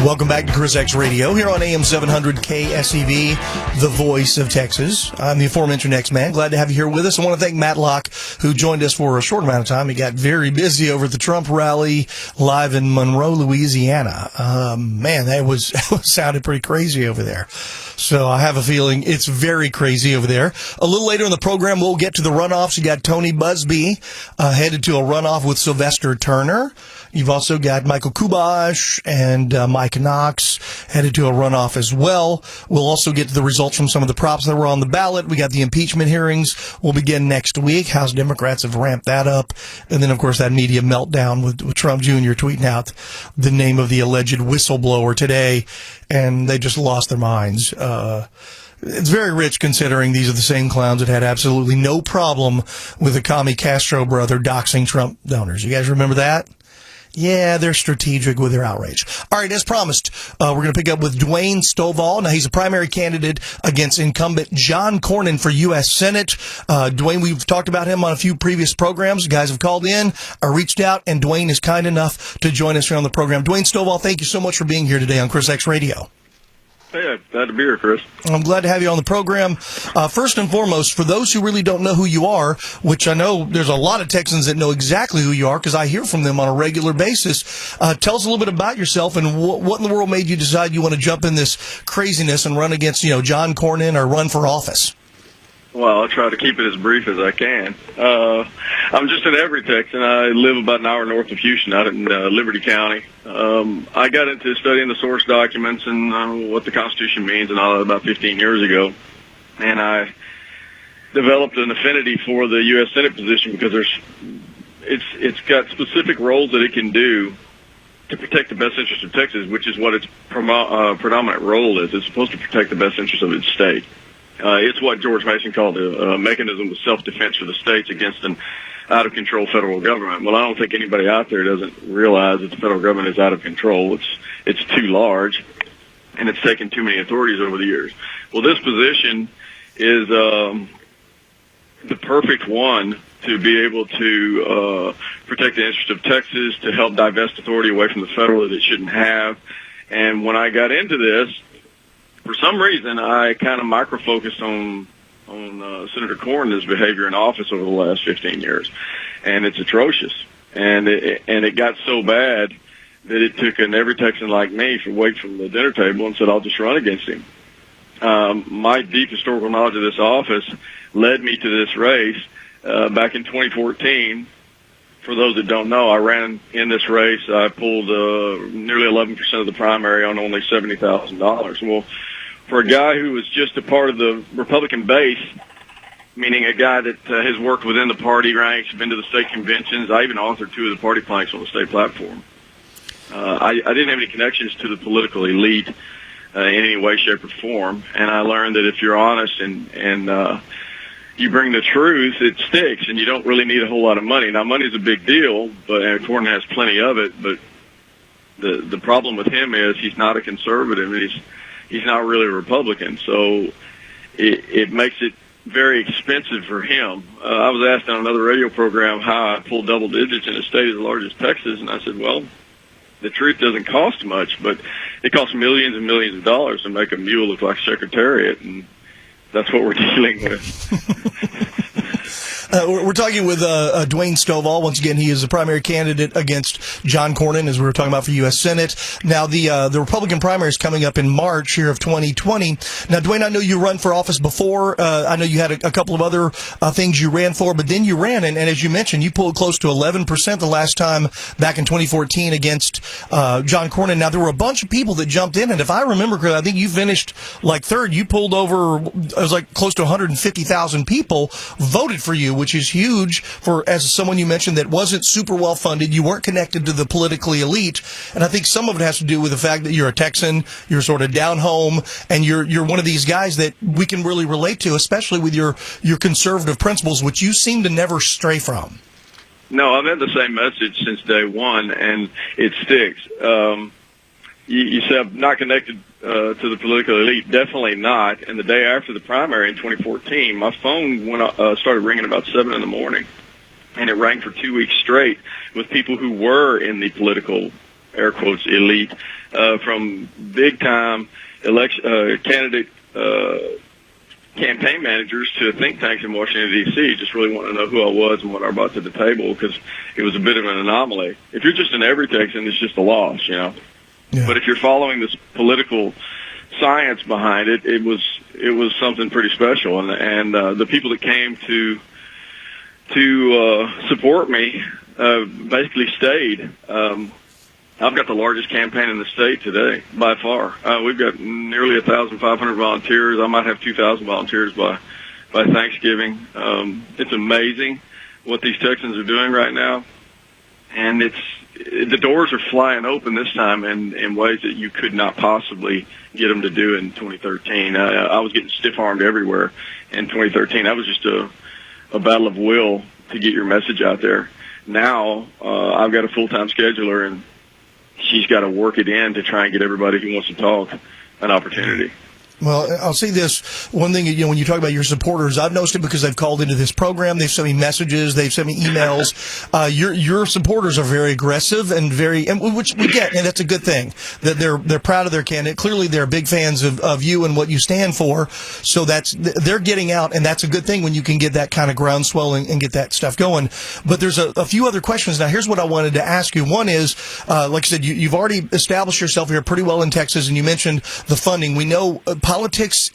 Welcome back to ChrisX Radio here on AM 700 KSEV, the voice of Texas. I'm the aforementioned X-Man. Glad to have you here with us. I want to thank Matt Locke, who joined us for a short amount of time. He got very busy over at the Trump rally live in Monroe, Louisiana. Man, that sounded pretty crazy over there. So I have a feeling it's very crazy over there. A little later in the program, we'll get to the runoffs. You got Tony Busby headed to a runoff with Sylvester Turner. You've also got Michael Kubash and Mike Knox headed to a runoff as well. We'll also get to the results from some of the props that were on the ballot. We got the impeachment hearings. We'll begin next week. House Democrats have ramped that up. And then, of course, that media meltdown with Trump Jr. tweeting out the name of the alleged whistleblower today, and they just lost their minds. It's very rich considering these are the same clowns that had absolutely no problem with the commie Castro brother doxing Trump donors. You guys remember that? Yeah, they're strategic with their outrage. All right, as promised, we're going to pick up with Dwayne Stovall. Now, he's a primary candidate against incumbent John Cornyn for U.S. Senate. Dwayne, we've talked about him on a few previous programs. Guys have called in, reached out, and Dwayne is kind enough to join us here on the program. Dwayne Stovall, thank you so much for being here today on ChrisX Radio. Hey, glad to be here, Chris. I'm glad to have you on the program. First and foremost, for those who really don't know who you are, which I know there's a lot of Texans that know exactly who you are because I hear from them on a regular basis, tell us a little bit about yourself and what in the world made you decide you want to jump in this craziness and run against, John Cornyn or run for office? Well, I'll try to keep it as brief as I can. I'm just an every Texan. I live about an hour north of Houston, out in Liberty County. I got into studying the source documents and what the Constitution means and all that about 15 years ago. And I developed an affinity for the U.S. Senate position because it's got specific roles that it can do to protect the best interest of Texas, which is what its predominant role is. It's supposed to protect the best interest of its state. It's what George Mason called a mechanism of self-defense for the states against an out-of-control federal government. Well, I don't think anybody out there doesn't realize that the federal government is out of control. It's too large, and it's taken too many authorities over the years. Well, this position is the perfect one to be able to protect the interest of Texas, to help divest authority away from the federal that it shouldn't have. And when I got into this, for some reason, I kind of micro-focused on Senator Cornyn's behavior in office over the last 15 years, and it's atrocious. And it got so bad that it took an every Texan like me away from the dinner table and said, I'll just run against him. My deep historical knowledge of this office led me to this race back in 2014. For those that don't know, I ran in this race. I pulled nearly 11% of the primary on only $70,000. Well, for a guy who was just a part of the Republican base, meaning a guy that has worked within the party ranks, been to the state conventions, I even authored 2 of the party planks on the state platform. I didn't have any connections to the political elite in any way, shape, or form, and I learned that if you're honest and you bring the truth, it sticks, and you don't really need a whole lot of money. Now, money is a big deal, but Cornyn has plenty of it, but the problem with him is he's not a conservative, and he's not really a Republican, so it makes it very expensive for him. I was asked on another radio program how I pulled double digits in a state as large as Texas, and I said, well, the truth doesn't cost much, but it costs millions and millions of dollars to make a mule look like a secretariat, and that's what we're dealing with. We're talking with Dwayne Stovall. Once again, he is the primary candidate against John Cornyn, as we were talking about for U.S. Senate. Now, the Republican primary is coming up in March here of 2020. Now, Dwayne, I know you run for office before. I know you had a couple of other things you ran for, but then you ran, and as you mentioned, you pulled close to 11% the last time back in 2014 against John Cornyn. Now, there were a bunch of people that jumped in, and if I remember correctly, I think you finished like third. You pulled over, it was like close to 150,000 people voted for you, which is huge for, as someone you mentioned, that wasn't super well funded. You weren't connected to the politically elite. And I think some of it has to do with the fact that you're a Texan, you're sort of down home, and you're one of these guys that we can really relate to, especially with your conservative principles, which you seem to never stray from. No, I've had the same message since day one, and it sticks. You said I'm not connected to the political elite. Definitely not. And the day after the primary in 2014, my phone started ringing about 7 in the morning, and it rang for 2 weeks straight with people who were in the political air quotes, elite, from big-time candidate campaign managers to think tanks in Washington, D.C. just really want to know who I was and what I brought to the table, because it was a bit of an anomaly. If you're just an every Texan, it's just a loss, you know. Yeah. But if you're following this political science behind it, it was something pretty special. And the people that came to support me basically stayed. I've got the largest campaign in the state today, by far. We've got nearly 1,500 volunteers. I might have 2,000 volunteers by Thanksgiving. It's amazing what these Texans are doing right now, and the doors are flying open this time in ways that you could not possibly get them to do in 2013. I was getting stiff-armed everywhere in 2013. That was just a battle of will to get your message out there. Now I've got a full-time scheduler, and she's got to work it in to try and get everybody who wants to talk an opportunity. Well, I'll say this one thing, when you talk about your supporters, I've noticed it because they've called into this program. They've sent me messages. They've sent me emails. Your supporters are very aggressive and which we get, and that's a good thing. That they're proud of their candidate. Clearly, they're big fans of you and what you stand for. So they're getting out, and that's a good thing when you can get that kind of groundswell and get that stuff going. But there's a few other questions. Now, here's what I wanted to ask you. One is, like I said, you've already established yourself here pretty well in Texas, and you mentioned the funding. We know politics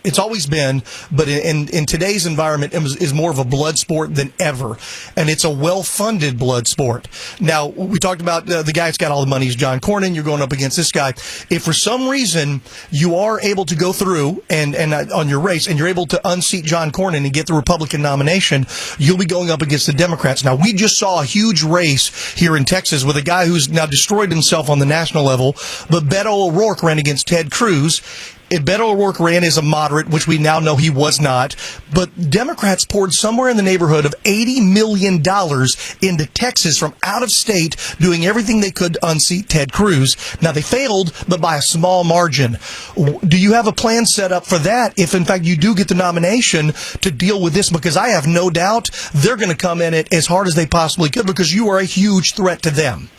it's always been, but in today's environment, is more of a blood sport than ever, and it's a well-funded blood sport. Now, we talked about the guy that's got all the money is John Cornyn. You're going up against this guy. If for some reason you are able to go through and on your race, and you're able to unseat John Cornyn and get the Republican nomination, you'll be going up against the Democrats. Now, we just saw a huge race here in Texas with a guy who's now destroyed himself on the national level, but Beto O'Rourke ran against Ted Cruz. Beto O'Rourke ran as a moderate, which we now know he was not. But Democrats poured somewhere in the neighborhood of $80 million into Texas from out of state, doing everything they could to unseat Ted Cruz. Now, they failed, but by a small margin. Do you have a plan set up for that if, in fact, you do get the nomination to deal with this? Because I have no doubt they're going to come in it as hard as they possibly could, because you are a huge threat to them.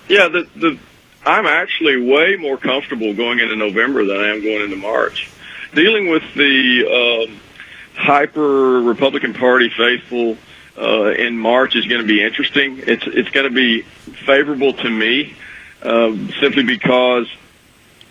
Yeah, I'm actually way more comfortable going into November than I am going into March. Dealing with the hyper Republican Party faithful in March is going to be interesting. It's going to be favorable to me simply because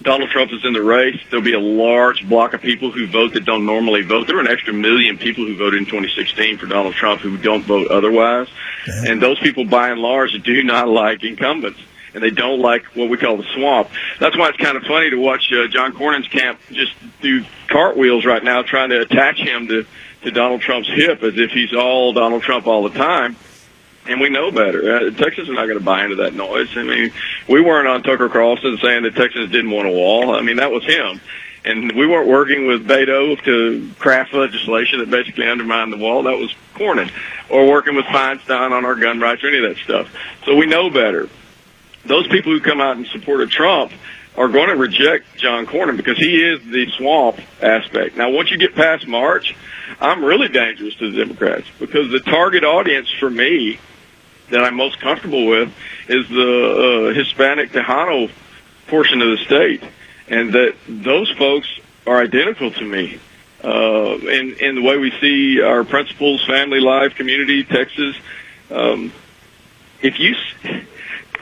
Donald Trump is in the race. There'll be a large block of people who vote that don't normally vote. There are an extra million people who voted in 2016 for Donald Trump who don't vote otherwise. Yeah. And those people, by and large, do not like incumbents. And they don't like what we call the swamp. That's why it's kind of funny to watch John Cornyn's camp just do cartwheels right now, trying to attach him to Donald Trump's hip as if he's all Donald Trump all the time. And we know better. Texans are not going to buy into that noise. I mean, we weren't on Tucker Carlson saying that Texans didn't want a wall. I mean, that was him. And we weren't working with Beto to craft legislation that basically undermined the wall. That was Cornyn. Or working with Feinstein on our gun rights or any of that stuff. So we know better. Those people who come out and supported Trump are going to reject John Cornyn because he is the swamp aspect. Now, once you get past March, I'm really dangerous to the Democrats because the target audience for me that I'm most comfortable with is the Hispanic Tejano portion of the state, and that those folks are identical to me in the way we see our principles, family life, community, Texas.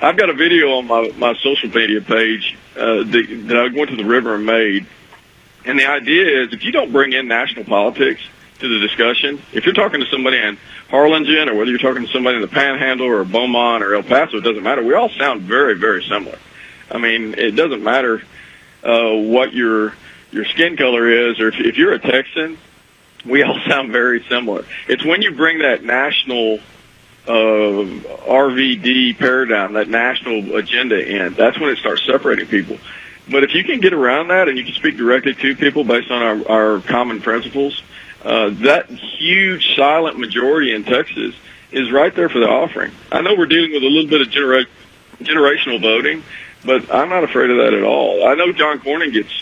I've got a video on my social media page that I went to the river and made. And the idea is if you don't bring in national politics to the discussion, if you're talking to somebody in Harlingen or whether you're talking to somebody in the Panhandle or Beaumont or El Paso, it doesn't matter. We all sound very, very similar. I mean, it doesn't matter what your skin color is or if you're a Texan, we all sound very similar. It's when you bring that national RVD paradigm, that national agenda in, that's when it starts separating people. But if you can get around that and you can speak directly to people based on our common principles, that huge silent majority in Texas is right there for the offering. I know we're dealing with a little bit of generational voting, but I'm not afraid of that at all. I know John Cornyn gets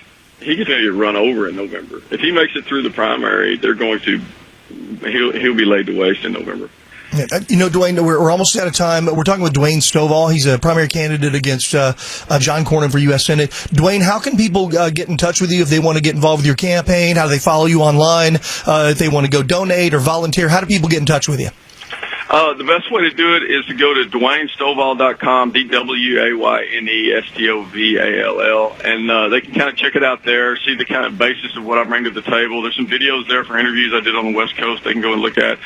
maybe run over in November. If he makes it through the primary, he'll be laid to waste in November. You know, Dwayne, we're almost out of time. We're talking with Dwayne Stovall. He's a primary candidate against John Cornyn for U.S. Senate. Dwayne, how can people get in touch with you if they want to get involved with your campaign? How do they follow you online? If they want to go donate or volunteer, how do people get in touch with you? The best way to do it is to go to DwayneStovall.com, DWAYNESTOVALL, and they can kind of check it out there, see the kind of basis of what I bring to the table. There's some videos there for interviews I did on the West Coast they can go and look at.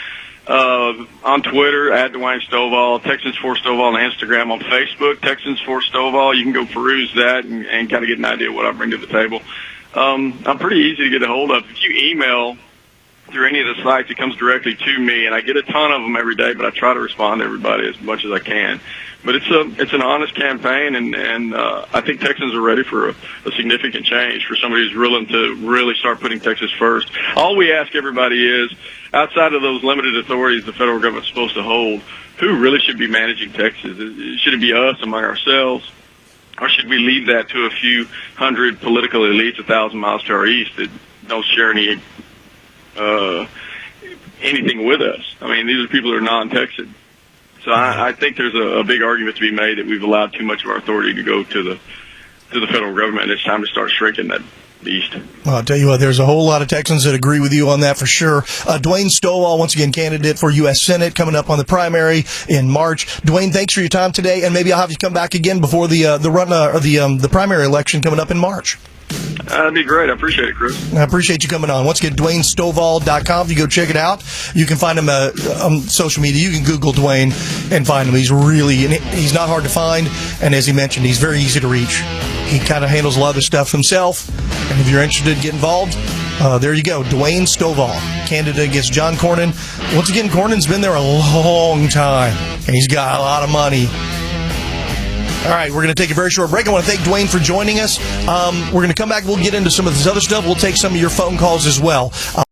On Twitter, at Dwayne Stovall, Texans for Stovall on Instagram, on Facebook, Texans for Stovall. You can go peruse that and kind of get an idea of what I bring to the table. I'm pretty easy to get a hold of. If you email through any of the sites, it comes directly to me, and I get a ton of them every day, but I try to respond to everybody as much as I can. But it's an honest campaign, and I think Texans are ready for a significant change, for somebody who's willing to really start putting Texas first. All we ask everybody is, outside of those limited authorities the federal government's supposed to hold, who really should be managing Texas? Should it be us among ourselves? Or should we leave that to a few hundred political elites 1,000 miles to our east that don't share anything with us? I mean, these are people who are non-Texan. So I think there's a big argument to be made that we've allowed too much of our authority to go to the federal government. It's time to start shrinking that beast. Well, I'll tell you what, there's a whole lot of Texans that agree with you on that for sure. Dwayne Stovall, once again, candidate for U.S. Senate, coming up on the primary in March. Dwayne, thanks for your time today, and maybe I'll have you come back again before the primary election coming up in March. That'd be great. I appreciate it, Chris. I appreciate you coming on. Once again, DwayneStovall.com. If you go check it out, you can find him on social media. You can Google Dwayne and find him. He's not hard to find, and as he mentioned, he's very easy to reach. He kind of handles a lot of the stuff himself, and if you're interested, get involved. There you go, Dwayne Stovall, candidate against John Cornyn. Once again, Cornyn's been there a long time, and he's got a lot of money. All right, we're going to take a very short break. I want to thank Dwayne for joining us. We're going to come back. We'll get into some of this other stuff. We'll take some of your phone calls as well.